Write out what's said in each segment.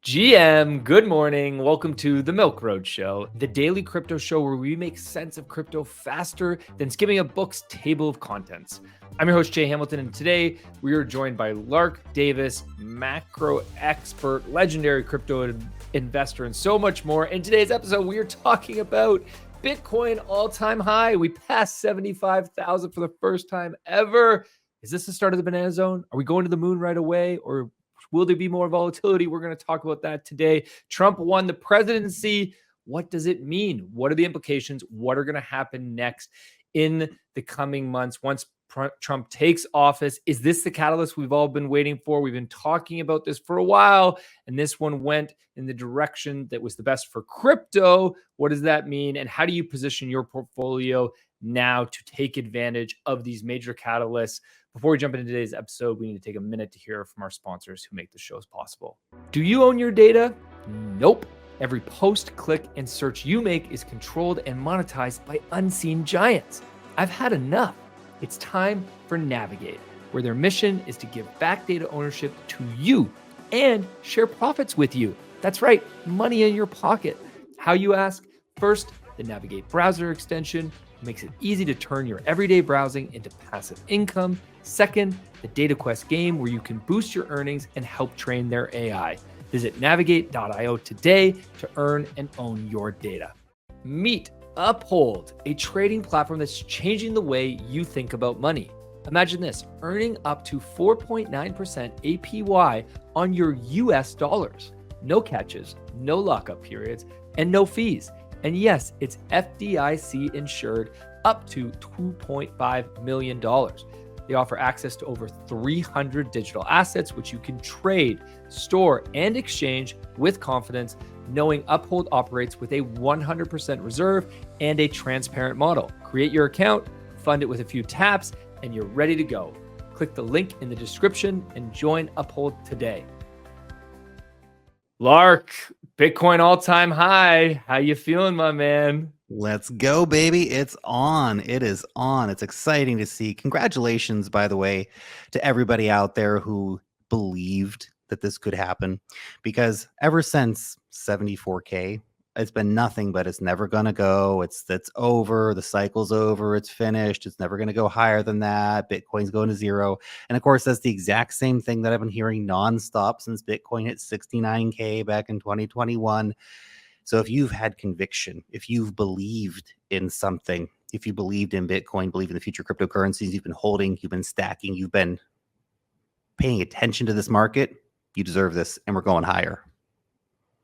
GM, good morning. Welcome to the Milk Road Show, the daily crypto show where we make sense of crypto faster than skimming a book's table of contents. I'm your host, Jay Hamilton, and today we are joined by Lark Davis, macro expert, legendary crypto investor, and so much more. In today's episode, we are talking about Bitcoin all-time high. We passed 75,000 for the first time ever. Is this the start of the banana zone? Are we going to the moon right away, or will there be more volatility? We're going to talk about that today. Trump won the presidency. What does it mean? What are the implications? What are going to happen next in the coming months once Trump takes office? Is this the catalyst we've all been waiting for? We've been talking about this for a while, and this one went in the direction that was the best for crypto. What does that mean? And how do you position your portfolio now to take advantage of these major catalysts? Before we jump into today's episode, we need to take a minute to hear from our sponsors who make the shows possible. Do you own your data? Nope. Every post, click, and search you make is controlled and monetized by unseen giants. I've had enough. It's time for Navigate, where their mission is to give back data ownership to you and share profits with you. That's right, money in your pocket. How, you ask? First, the Navigate browser extension makes it easy to turn your everyday browsing into passive income. Second, the DataQuest game, where you can boost your earnings and help train their AI. Visit navigate.io today to earn and own your data. Meet Uphold, a trading platform that's changing the way you think about money. Imagine this, earning up to 4.9% APY on your US dollars. No catches, no lockup periods, and no fees. And yes, it's FDIC insured up to $2.5 million. They offer access to over 300 digital assets, which you can trade, store, and exchange with confidence, knowing Uphold operates with a 100% reserve and a transparent model. Create your account, fund it with a few taps, and you're ready to go. Click the link in the description and join Uphold today. Lark, Bitcoin all-time high. How you feeling, my man? Let's go, baby. It's on. It is on. It's exciting to see. Congratulations, by the way, to everybody out there who believed that this could happen, because ever since 74K, it's been nothing but it's never going to go. It's over. The cycle's over. It's finished. It's never going to go higher than that. Bitcoin's going to zero. And of course, that's the exact same thing that I've been hearing nonstop since Bitcoin hit 69K back in 2021. So if you've had conviction, if you've believed in something, if you believed in Bitcoin, believe in the future cryptocurrencies, you've been holding, you've been stacking, you've been paying attention to this market, you deserve this, and we're going higher.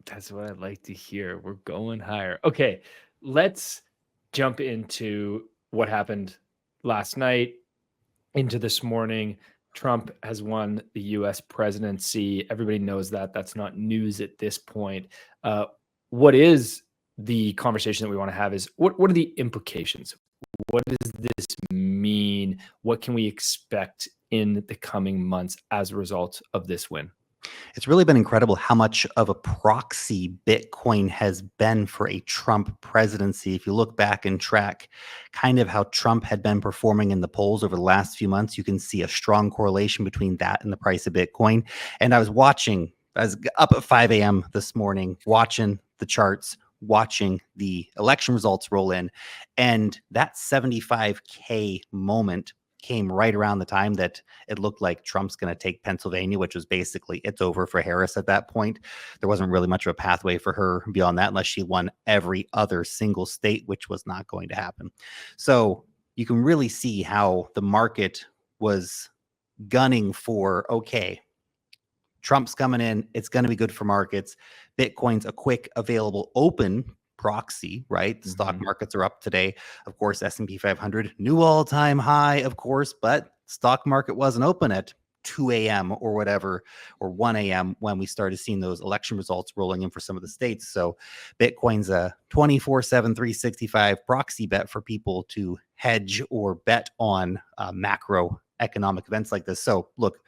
That's what I'd like to hear. We're going higher. Okay, let's jump into what happened last night into this morning. Trump has won the U.S. presidency. Everybody knows that. That's not news at this point. What is the conversation that we want to have is what are the implications? What does this mean? What can we expect in the coming months as a result of this win? It's really been incredible how much of a proxy Bitcoin has been for a Trump presidency. If you look back and track kind of how Trump had been performing in the polls over the last few months, you can see a strong correlation between that and the price of Bitcoin. And I was up at 5 a.m. this morning, watching the charts, watching the election results roll in. And that 75K moment came right around the time that it looked like Trump's going to take Pennsylvania, which was basically it's over for Harris at that point. There wasn't really much of a pathway for her beyond that unless she won every other single state, which was not going to happen. So you can really see how the market was gunning for, okay, Trump's coming in. It's going to be good for markets. Bitcoin's a quick, available, open proxy, right? The stock markets are up today. Of course, S&P 500, new all-time high, of course, but stock market wasn't open at 2 a.m. or whatever, or 1 a.m. when we started seeing those election results rolling in for some of the states. So Bitcoin's a 24/7, 365 proxy bet for people to hedge or bet on macro economic events like this. So look,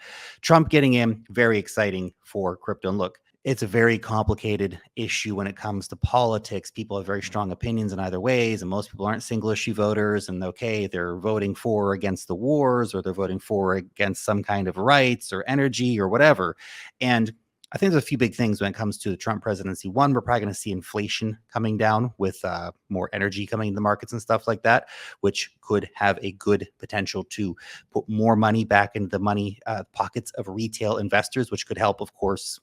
Trump getting in, very exciting for crypto. And look, it's a very complicated issue when it comes to politics. People have very strong opinions in either ways, and most people aren't single issue voters. And okay, they're voting for or against the wars, or they're voting for or against some kind of rights or energy or whatever. And I think there's a few big things when it comes to the Trump presidency. One, we're probably going to see inflation coming down with more energy coming into the markets and stuff like that, which could have a good potential to put more money back into the money pockets of retail investors, which could help, of course,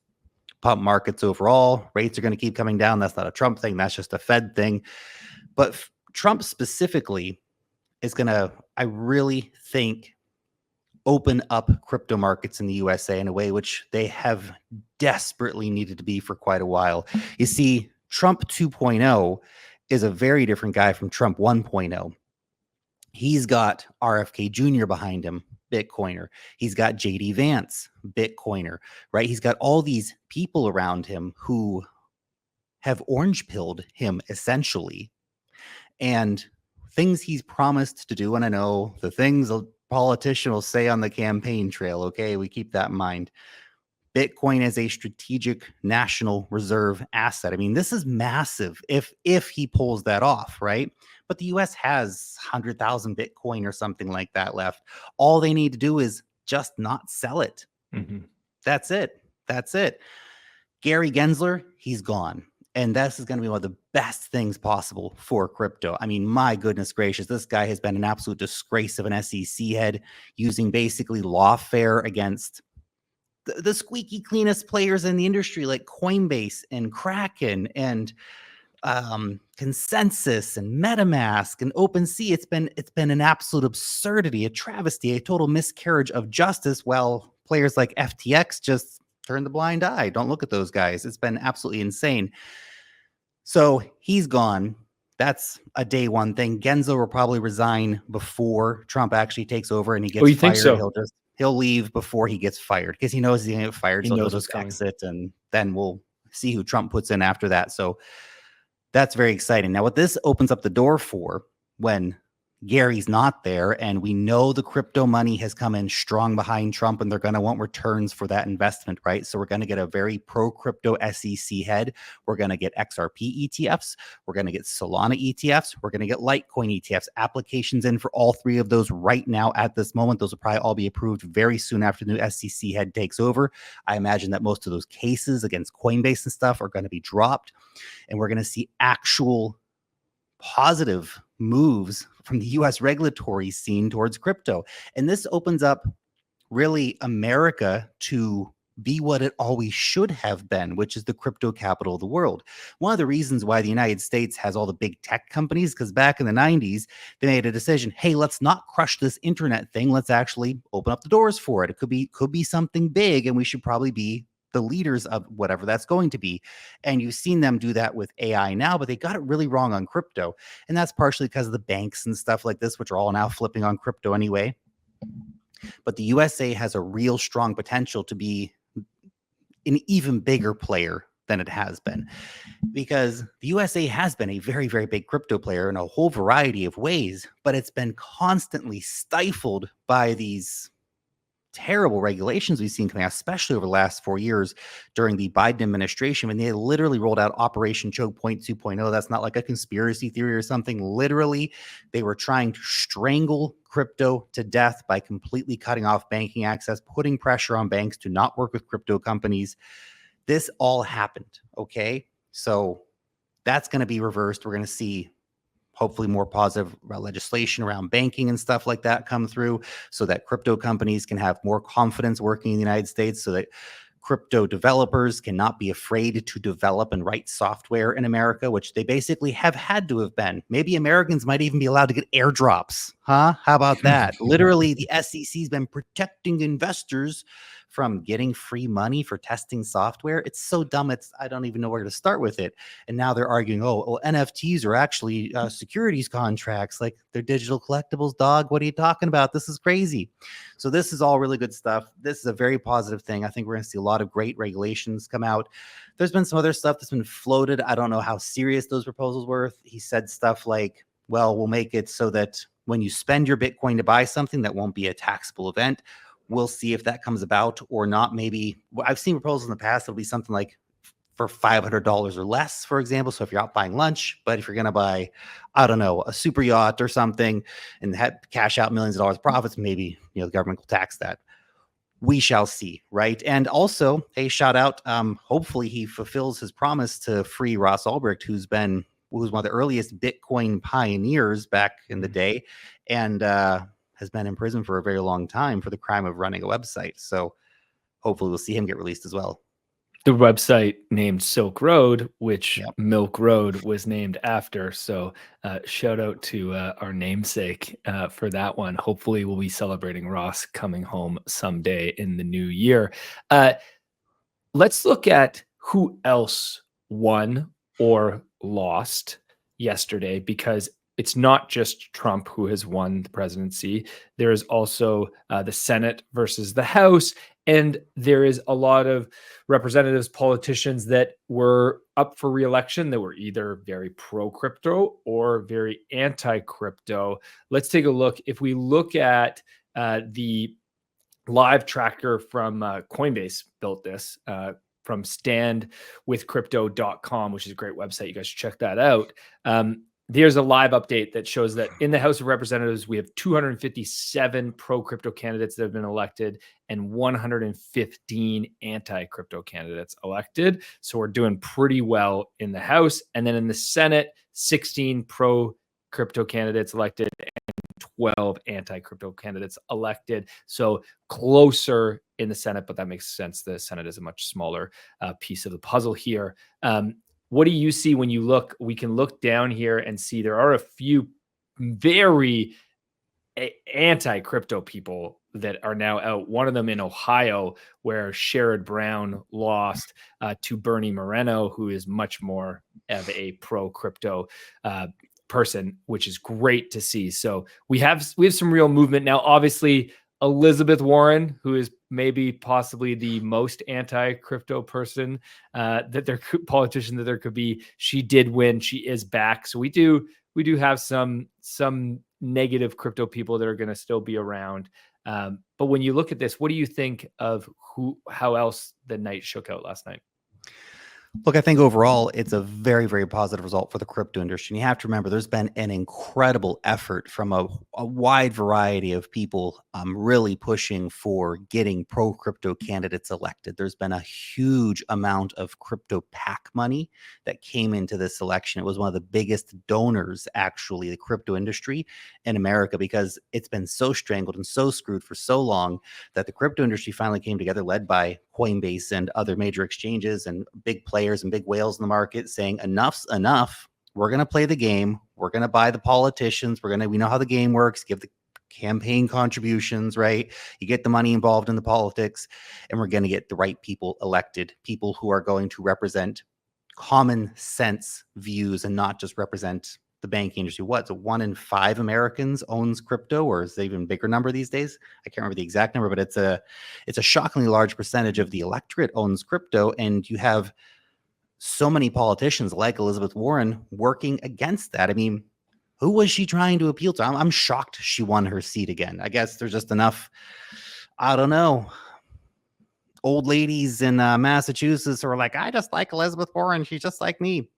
pump markets overall. Rates are going to keep coming down. That's not a Trump thing. That's just a Fed thing. But Trump specifically is going to, I really think, open up crypto markets in the USA in a way which they have desperately needed to be for quite a while. You see, Trump 2.0 is a very different guy from Trump 1.0. He's got RFK Jr. behind him, Bitcoiner. He's got JD Vance, Bitcoiner, right? He's got all these people around him who have orange pilled him essentially. And things he's promised to do, and I know the things a politician will say on the campaign trail, okay, we keep that in mind. Bitcoin as a strategic national reserve asset. I mean, this is massive if he pulls that off, right? But the US has 100,000 Bitcoin or something like that left. All they need to do is just not sell it. That's it. That's it. Gary Gensler, he's gone. And this is going to be one of the best things possible for crypto. I mean, my goodness gracious, this guy has been an absolute disgrace of an SEC head, using basically lawfare against the squeaky cleanest players in the industry like Coinbase and Kraken and Consensus and MetaMask and OpenSea. It's been an absolute absurdity, a travesty, a total miscarriage of justice, while players like FTX just turn the blind eye. Don't look at those guys. It's been absolutely insane. So he's gone. That's a day one thing. Genzo will probably resign before Trump actually takes over and he gets you fired. Think so? He'll leave before he gets fired because he knows he's gonna get fired. So he'll just exit, and then we'll see who Trump puts in after that. So that's very exciting. Now, what this opens up the door for, when Gary's not there, and we know the crypto money has come in strong behind Trump, and they're going to want returns for that investment, right? So we're going to get a very pro-crypto SEC head. We're going to get XRP ETFs. We're going to get Solana ETFs. We're going to get Litecoin ETFs. Applications in for all three of those right now at this moment. Those will probably all be approved very soon after the new SEC head takes over. I imagine that most of those cases against Coinbase and stuff are going to be dropped, and we're going to see actual positive moves from the US regulatory scene towards crypto. And this opens up really America to be what it always should have been, which is the crypto capital of the world. One of the reasons why the United States has all the big tech companies, because back in the 90s, they made a decision, hey, let's not crush this internet thing. Let's actually open up the doors for it. It could be something big, and we should probably be the leaders of whatever that's going to be. And you've seen them do that with AI now, but they got it really wrong on crypto. And that's partially because of the banks and stuff like this, which are all now flipping on crypto anyway. But the USA has a real strong potential to be an even bigger player than it has been, because the USA has been a very, very big crypto player in a whole variety of ways, but it's been constantly stifled by these terrible regulations we've seen coming out, especially over the last 4 years during the Biden administration, when they literally rolled out Operation Choke Point 2.0. That's not like a conspiracy theory or something. Literally, they were trying to strangle crypto to death by completely cutting off banking access, putting pressure on banks to not work with crypto companies. This all happened, okay? So that's going to be reversed. We're going to see hopefully more positive legislation around banking and stuff like that come through, so that crypto companies can have more confidence working in the United States, so that crypto developers cannot be afraid to develop and write software in America, which they basically have had to have been. Maybe Americans might even be allowed to get airdrops. Huh? How about that? Literally, the SEC's been protecting investors from getting free money for testing software. It's so dumb. I don't even know where to start with it. And now they're arguing, oh, well, NFTs are actually securities contracts, like they're digital collectibles, dog. What are you talking about? This is crazy. So this is all really good stuff. This is a very positive thing. I think we're going to see a lot of great regulations come out. There's been some other stuff that's been floated. I don't know how serious those proposals were. He said stuff like, well, we'll make it so that when you spend your Bitcoin to buy something, that won't be a taxable event. We'll see if that comes about or not. Maybe I've seen proposals in the past. It'll be something like for $500 or less, for example. So if you're out buying lunch, but if you're going to buy, I don't know, a super yacht or something and cash out millions of dollars profits, maybe, the government will tax that. we shall see, right? And also a shout out. Hopefully he fulfills his promise to free Ross Ulbricht, who was one of the earliest Bitcoin pioneers back in the day, and has been in prison for a very long time for the crime of running a website. So hopefully we'll see him get released as well. The website named Silk Road, which Yep. Milk Road was named after. So shout out to our namesake for that one. Hopefully we'll be celebrating Ross coming home someday in the new year. Let's look at who else won or lost yesterday, because it's not just Trump who has won the presidency. There is also the Senate versus the House. And there is a lot of representatives, politicians that were up for re-election that were either very pro-crypto or very anti-crypto. Let's take a look. If we look at the live tracker from Coinbase, built this from standwithcrypto.com, which is a great website. You guys should check that out. There's a live update that shows that in the House of Representatives, we have 257 pro-crypto candidates that have been elected and 115 anti-crypto candidates elected. So we're doing pretty well in the House. And then in the Senate, 16 pro-crypto candidates elected and 12 anti-crypto candidates elected. So closer in the Senate, but that makes sense. The Senate is a much smaller piece of the puzzle here. What do you see when you look? We can look down here and see there are a few very anti-crypto people that are now out. One of them in Ohio, where Sherrod Brown lost to Bernie Moreno, who is much more of a pro-crypto person, which is great to see. So we have some real movement now. Obviously, Elizabeth Warren, who is maybe possibly the most anti-crypto person politician that there could be. She did win. She is back. So we do have some negative crypto people that are going to still be around. But when you look at this, what do you think of how else the night shook out last night? Look, I think overall, it's a very, very positive result for the crypto industry. And you have to remember, there's been an incredible effort from a wide variety of people really pushing for getting pro-crypto candidates elected. There's been a huge amount of crypto PAC money that came into this election. It was one of the biggest donors, actually, the crypto industry in America, because it's been so strangled and so screwed for so long that the crypto industry finally came together, led by Coinbase and other major exchanges and big players and big whales in the market, saying enough's enough. We're going to play the game. We're going to buy the politicians. We know how the game works. Give the campaign contributions, right? You get the money involved in the politics, and we're going to get the right people elected, people who are going to represent common sense views and not just represent the banking industry. What? So 1 in 5 Americans owns crypto, or is it even bigger number these days? I can't remember the exact number, but it's a shockingly large percentage of the electorate owns crypto, and you have so many politicians like Elizabeth Warren working against that. I mean, who was she trying to appeal to? I'm shocked she won her seat again. I guess there's just enough, I don't know, old ladies in Massachusetts who are like, I just like Elizabeth Warren. She's just like me.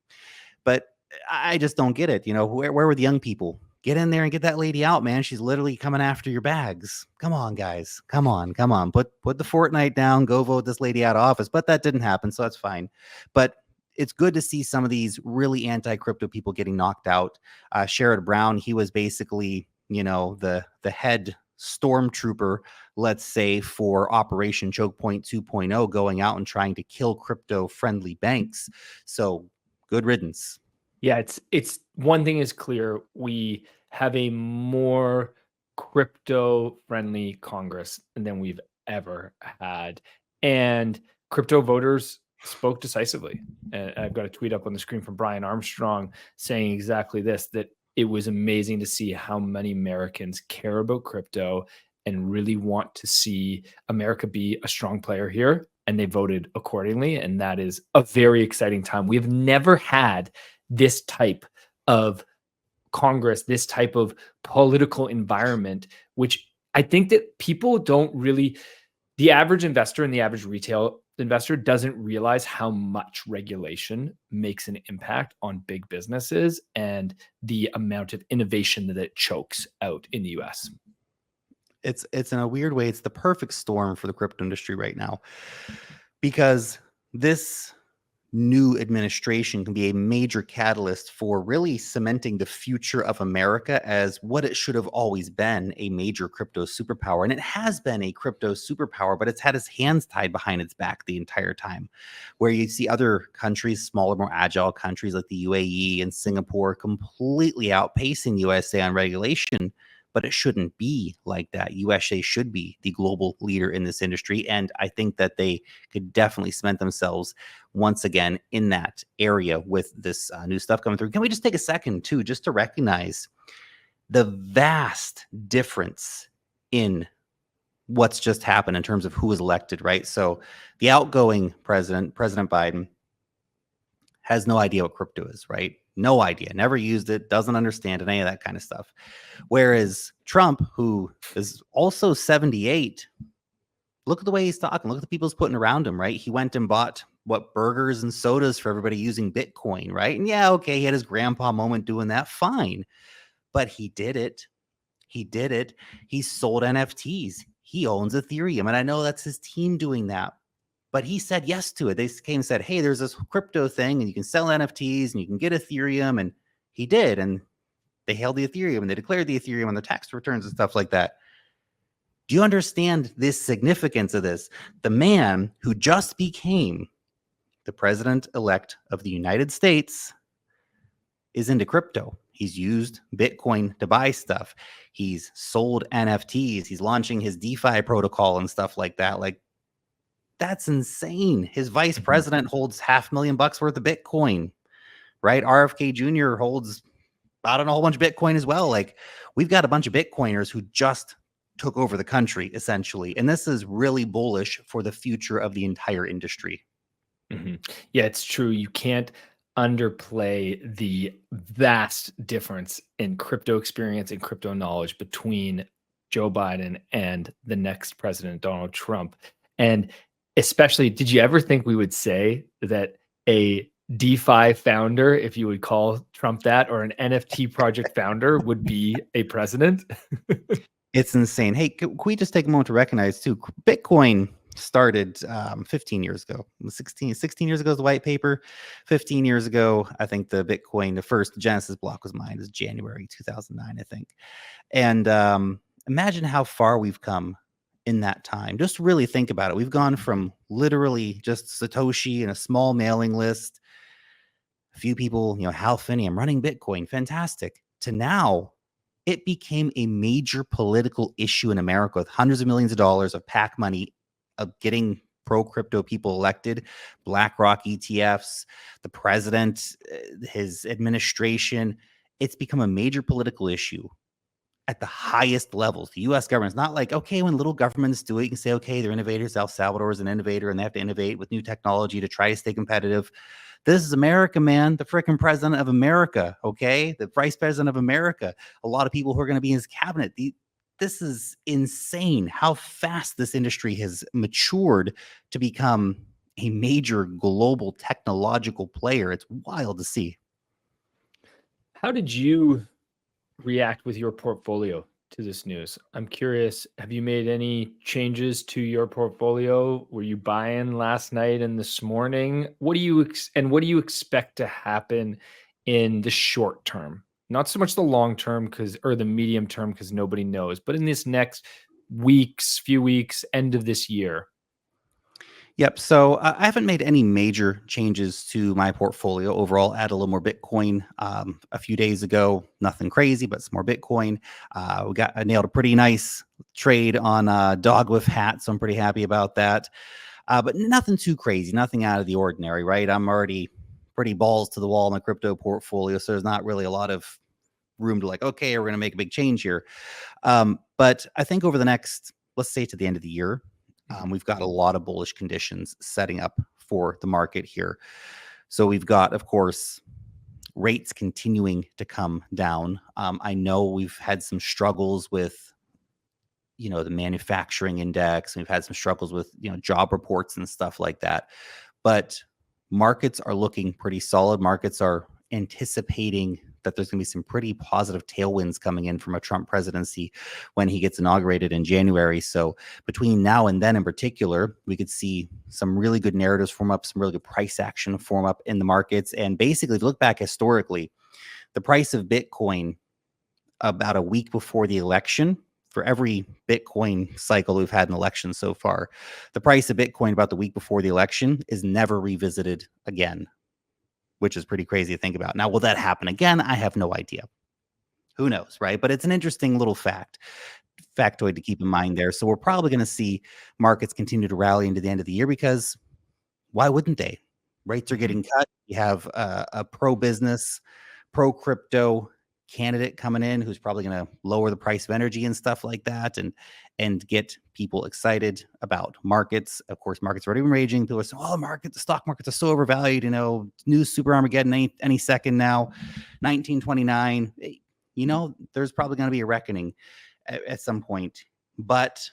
But I just don't get it. You know, where were the young people? Get in there and get that lady out, man. She's literally coming after your bags. Come on, guys. Come on. Put the Fortnite down. Go vote this lady out of office. But that didn't happen, so that's fine. But it's good to see some of these really anti-crypto people getting knocked out. Sherrod Brown, he was basically, the head stormtrooper, let's say, for Operation Choke Point 2.0, going out and trying to kill crypto-friendly banks. So good riddance. Yeah, it's one thing is clear. We have a more crypto-friendly Congress than we've ever had. And crypto voters spoke decisively. And I've got a tweet up on the screen from Brian Armstrong saying exactly this, that it was amazing to see how many Americans care about crypto and really want to see America be a strong player here. And they voted accordingly. And that is a very exciting time. We've never had this type of Congress, this type of political environment, which I think that people don't really, the average investor and the average retail investor doesn't realize how much regulation makes an impact on big businesses and the amount of innovation that it chokes out in the US. It's in a weird way, it's the perfect storm for the crypto industry right now, because this new administration can be a major catalyst for really cementing the future of America as what it should have always been, a major crypto superpower. And it has been a crypto superpower, but it's had its hands tied behind its back the entire time. Where you see other countries, smaller, more agile countries like the UAE and Singapore, completely outpacing the USA on regulation. But it shouldn't be like that. USA should be the global leader in this industry. And I think that they could definitely cement themselves once again in that area with this new stuff coming through. Can we just take a second too, just to recognize the vast difference in what's just happened in terms of who was elected, right? So the outgoing president, President Biden, has no idea what crypto is, right? No idea, never used it, doesn't understand it, any of that kind of stuff. Whereas Trump, who is also 78, look at the way he's talking. Look at the people he's putting around him, right? He went and bought burgers and sodas for everybody using Bitcoin, right? And yeah, okay, he had his grandpa moment doing that, fine. But he did it. He did it. He sold NFTs. He owns Ethereum. And I know that's his team doing that. But he said yes to it. They came and said, hey, there's this crypto thing and you can sell NFTs and you can get Ethereum. And he did. And they held the Ethereum and they declared the Ethereum on the tax returns and stuff like that. Do you understand this significance of this? The man who just became the president-elect of the United States is into crypto. He's used Bitcoin to buy stuff. He's sold NFTs. He's launching his DeFi protocol and stuff like that. Like, that's insane. His vice president holds $500,000 worth of Bitcoin, right? RFK Jr. holds, I don't know, a whole bunch of Bitcoin as well. Like, we've got a bunch of Bitcoiners who just took over the country, essentially. And this is really bullish for the future of the entire industry. Yeah, it's true. You can't underplay the vast difference in crypto experience and crypto knowledge between Joe Biden and the next president, Donald Trump. And especially, did you ever think we would say that a DeFi founder, if you would call Trump that, or an NFT project founder would be a president? It's insane. Hey, can we just take a moment to recognize too, Bitcoin started 15 years ago. 16 years ago is the white paper. 15 years ago, I think the Bitcoin, the first Genesis block was mined is January 2009, I think. And imagine how far we've come in that time. Just really think about it. We've gone from literally just Satoshi and a small mailing list, a few people, Hal Finney, I'm running Bitcoin, fantastic, to now it became a major political issue in America with hundreds of millions of dollars of PAC money of getting pro-crypto people elected, BlackRock ETFs, the president, his administration. It's become a major political issue at the highest levels. The U.S. government's not like, okay, when little governments do it, you can say, okay, they're innovators. El Salvador is an innovator and they have to innovate with new technology to try to stay competitive. This is America, man. The freaking president of America, okay? The vice president of America. A lot of people who are going to be in his cabinet. This is insane how fast this industry has matured to become a major global technological player. It's wild to see. How did you react with your portfolio to this news? I'm curious, have you made any changes to your portfolio? Were you buying last night and this morning? What do you expect to happen in the short term? Not so much the long term or the medium term, because nobody knows, but in this next few weeks, end of this year. Yep. So I haven't made any major changes to my portfolio overall. Add a little more Bitcoin a few days ago. Nothing crazy, but some more Bitcoin. I nailed a pretty nice trade on Dog with Hat, so I'm pretty happy about that. But nothing too crazy, nothing out of the ordinary, right? I'm already pretty balls to the wall in my crypto portfolio, so there's not really a lot of room to like, okay, we're going to make a big change here. But I think over the next, let's say to the end of the year, we've got a lot of bullish conditions setting up for the market here. So we've got, of course, rates continuing to come down. I know we've had some struggles with, the manufacturing index. We've had some struggles with, job reports and stuff like that. But markets are looking pretty solid. Markets are anticipating that there's going to be some pretty positive tailwinds coming in from a Trump presidency when he gets inaugurated in January. So between now and then in particular, we could see some really good narratives form up, some really good price action form up in the markets. And basically, if you look back historically, the price of Bitcoin about a week before the election, for every Bitcoin cycle we've had an election so far, the price of Bitcoin about the week before the election is never revisited again, which is pretty crazy to think about. Now, will that happen again? I have no idea. Who knows, right? But it's an interesting little factoid to keep in mind there. So we're probably going to see markets continue to rally into the end of the year because why wouldn't they? Rates are getting cut. You have a pro-business, pro-crypto candidate coming in who's probably going to lower the price of energy and stuff like that, and get people excited about markets. Of course, markets are already raging. People are saying, "Oh, the stock markets are so overvalued. New super Armageddon any second now, 1929." There's probably going to be a reckoning at some point, but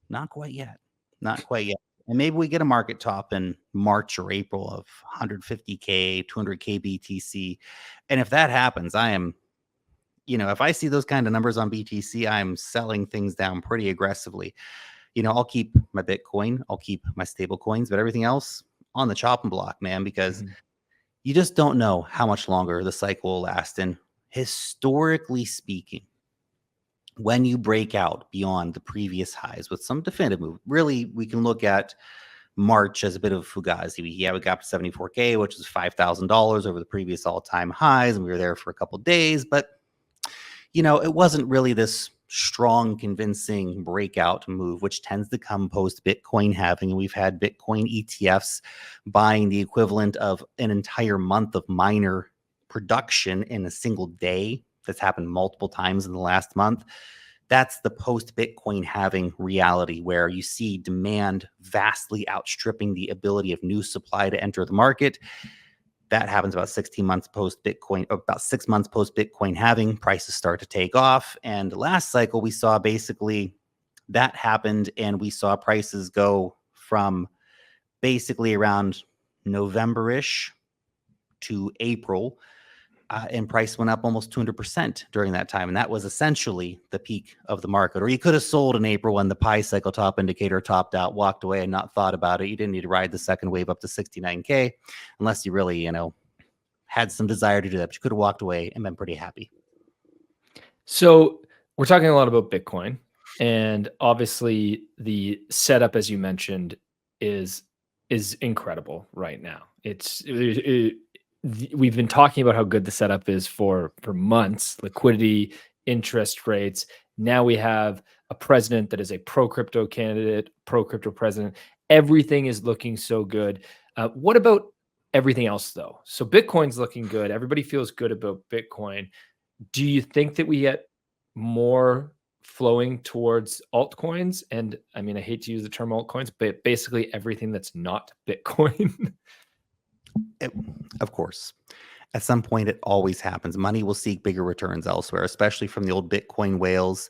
not quite yet. Not quite yet. And maybe we get a market top in March or April of 150K, 200K BTC. And if that happens, if I see those kind of numbers on BTC, I'm selling things down pretty aggressively. I'll keep my Bitcoin, I'll keep my stable coins, but everything else on the chopping block, man, because you just don't know how much longer the cycle will last. And historically speaking, when you break out beyond the previous highs with some definitive move, really, we can look at March as a bit of fugazi. We got up to 74K, which is $5,000 over the previous all-time highs, and we were there for a couple of days. But, it wasn't really this strong, convincing breakout move, which tends to come post-Bitcoin halving. And we've had Bitcoin ETFs buying the equivalent of an entire month of miner production in a single day. That's happened multiple times in the last month. That's the post-Bitcoin halving reality, where you see demand vastly outstripping the ability of new supply to enter the market. That happens about 16 months post-Bitcoin, about 6 months post-Bitcoin halving. Prices start to take off. And last cycle, we saw basically that happened, and we saw prices go from basically around November-ish to April. And price went up almost 200% during that time. And that was essentially the peak of the market. Or you could have sold in April when the pi cycle top indicator topped out, walked away, and not thought about it. You didn't need to ride the second wave up to 69K unless you really, had some desire to do that. But you could have walked away and been pretty happy. So we're talking a lot about Bitcoin. And obviously the setup, as you mentioned, is incredible right now. We've been talking about how good the setup is for months, liquidity, interest rates. Now we have a president that is a pro-crypto candidate, pro-crypto president. Everything is looking so good. What about everything else, though? So Bitcoin's looking good. Everybody feels good about Bitcoin. Do you think that we get more flowing towards altcoins? And I mean, I hate to use the term altcoins, but basically everything that's not Bitcoin. Of course, at some point, it always happens. Money will seek bigger returns elsewhere, especially from the old Bitcoin whales.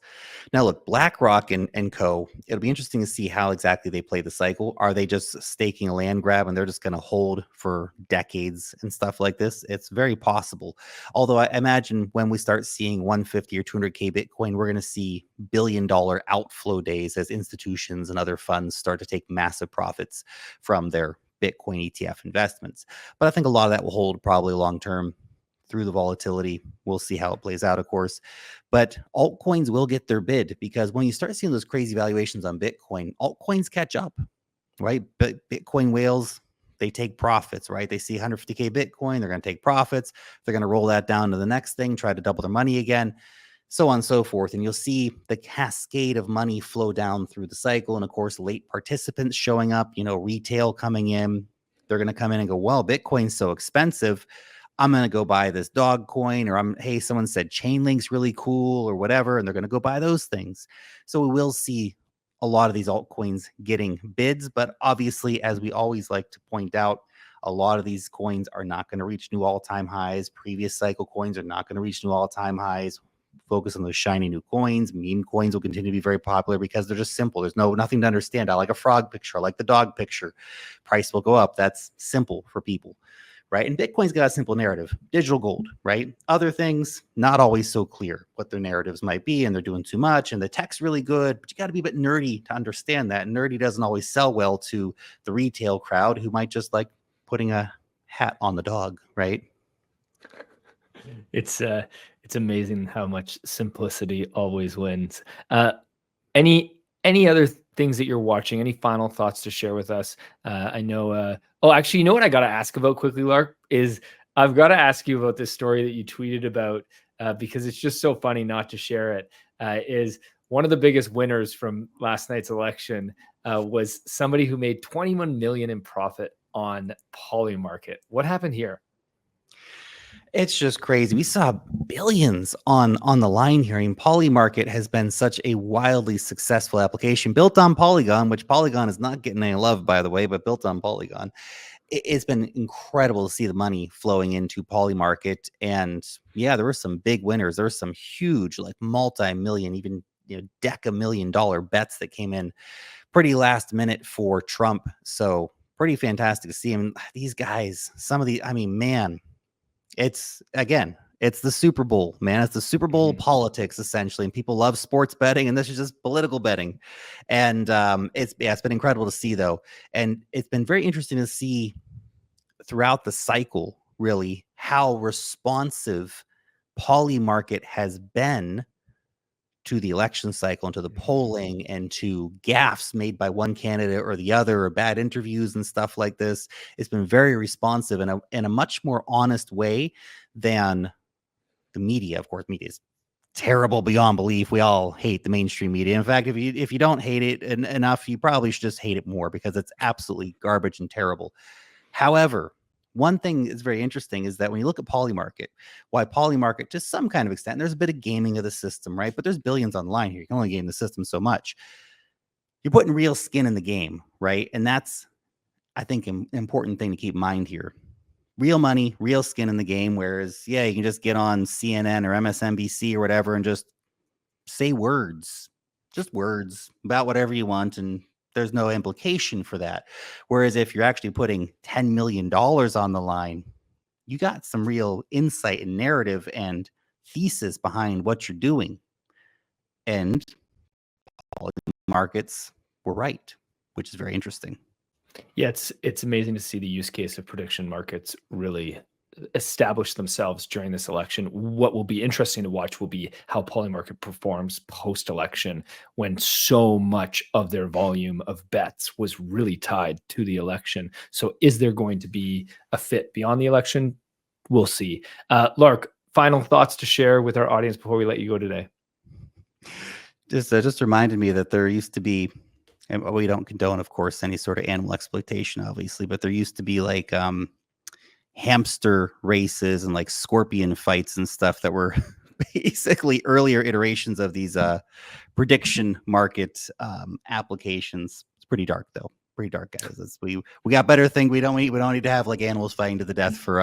Now, look, BlackRock and co, it'll be interesting to see how exactly they play the cycle. Are they just staking a land grab and they're just going to hold for decades and stuff like this? It's very possible. Although I imagine when we start seeing 150 or 200K Bitcoin, we're going to see billion-dollar outflow days as institutions and other funds start to take massive profits from their Bitcoin ETF investments. But I think a lot of that will hold probably long term through the volatility. We'll see how it plays out, of course. But altcoins will get their bid, because when you start seeing those crazy valuations on Bitcoin, altcoins catch up, right? But Bitcoin whales, they take profits, right? They see 150K Bitcoin, they're going to take profits. They're going to roll that down to the next thing, try to double their money again, so on and so forth. And you'll see the cascade of money flow down through the cycle. And of course, late participants showing up, retail coming in. They're going to come in and go, well, Bitcoin's so expensive, I'm going to go buy this dog coin, or hey, someone said Chainlink's really cool or whatever, and they're going to go buy those things. So we will see a lot of these altcoins getting bids. But obviously, as we always like to point out, a lot of these coins are not going to reach new all-time highs. Previous cycle coins are not going to reach new all-time highs. Focus on those shiny new coins. Meme coins will continue to be very popular because they're just simple. There's nothing to understand. I like a frog picture. I like the dog picture. Price will go up. That's simple for people, right? And Bitcoin's got a simple narrative, digital gold, right? Other things, not always so clear what their narratives might be, and they're doing too much, and the tech's really good, but you got to be a bit nerdy to understand that. And nerdy doesn't always sell well to the retail crowd who might just like putting a hat on the dog, right? It's amazing how much simplicity always wins. Any other things that you're watching? Any final thoughts to share with us? I know. Oh, actually, you know what I got to ask about quickly, Lark, is I've got to ask you about this story that you tweeted about because it's just so funny not to share it. Is one of the biggest winners from last night's election was somebody who made 21 million in profit on Polymarket. What happened here? It's just crazy. We saw billions on the line here. I mean, Polymarket has been such a wildly successful application built on Polygon, which Polygon is not getting any love, by the way, but built on Polygon. It's been incredible to see the money flowing into Polymarket. And yeah, there were some big winners. There were some huge, like multi-million, even $10,000,000 bets that came in pretty last minute for Trump. So pretty fantastic to see. I mean, these guys, some of the, I mean, man. It's the Super Bowl, man. It's the Super Bowl politics essentially, and people love sports betting, and this is just political betting. And it's been incredible to see though, and it's been very interesting to see throughout the cycle really how responsive Polymarket has been to the election cycle and to the polling and to gaffes made by one candidate or the other or bad interviews and stuff like this. It's been very responsive in a much more honest way than the media. Of course, media is terrible beyond belief. We all hate the mainstream media. In fact, if you don't hate it enough, you probably should just hate it more because it's absolutely garbage and terrible. However, one thing that's very interesting is that when you look at Polymarket, why Polymarket, to some kind of extent, there's a bit of gaming of the system, right? But there's billions online here. You can only game the system so much. You're putting real skin in the game, right? And that's, I think, an important thing to keep in mind here. Real money, real skin in the game, whereas, yeah, you can just get on CNN or MSNBC or whatever and just say words, just words about whatever you want, and there's no implication for that. Whereas if you're actually putting $10 million on the line, you got some real insight and narrative and thesis behind what you're doing. And markets were right, which is very interesting. Yeah, it's amazing to see the use case of prediction markets really establish themselves during this election. What will be interesting to watch will be how Polymarket performs post-election when so much of their volume of bets was really tied to the election. So is there going to be a fit beyond the election? We'll see. Lark, final thoughts to share with our audience before we let you go today? Just reminded me that there used to be, and we don't condone, of course, any sort of animal exploitation, obviously, but there used to be like hamster races and like scorpion fights and stuff that were basically earlier iterations of these prediction market applications. It's pretty dark though. Pretty dark, guys. We got better things. We don't need to have like animals fighting to the death for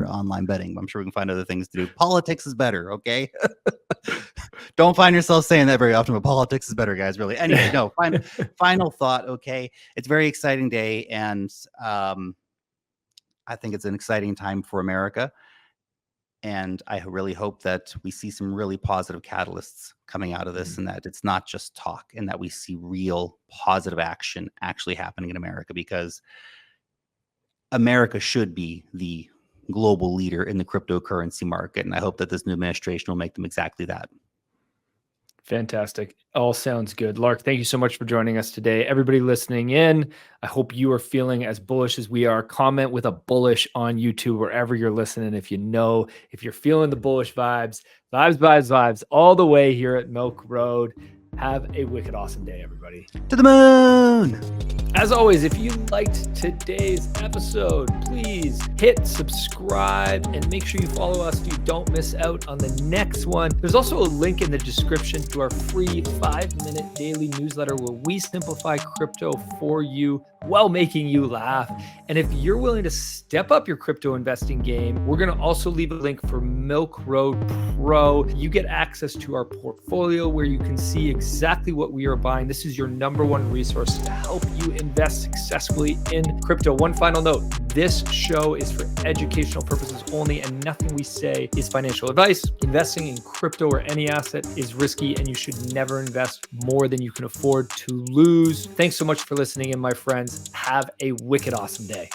online betting. I'm sure we can find other things to do. Politics is better, okay? Don't find yourself saying that very often, but politics is better, guys. Really. Anyway, no. Final thought. Okay, it's a very exciting day, and I think it's an exciting time for America. And I really hope that we see some really positive catalysts coming out of this and that it's not just talk and that we see real positive action actually happening in America, because America should be the global leader in the cryptocurrency market. And I hope that this new administration will make them exactly that. Fantastic. All sounds good. Lark, thank you so much for joining us today. Everybody listening in, I hope you are feeling as bullish as we are. Comment with a bullish on YouTube, wherever you're listening. If you're feeling the bullish vibes all the way here at Milk Road. Have a wicked awesome day, everybody. To the moon! As always, if you liked today's episode, please hit subscribe and make sure you follow us so you don't miss out on the next one. There's also a link in the description to our free 5-minute daily newsletter where we simplify crypto for you while making you laugh. And if you're willing to step up your crypto investing game, we're going to also leave a link for Milk Road Pro. You get access to our portfolio where you can see exactly what we are buying. This is your #1 resource to help you invest successfully in crypto. One final note, this show is for educational purposes only, and nothing we say is financial advice. Investing in crypto or any asset is risky, and you should never invest more than you can afford to lose. Thanks so much for listening in, my friends. Have a wicked awesome day.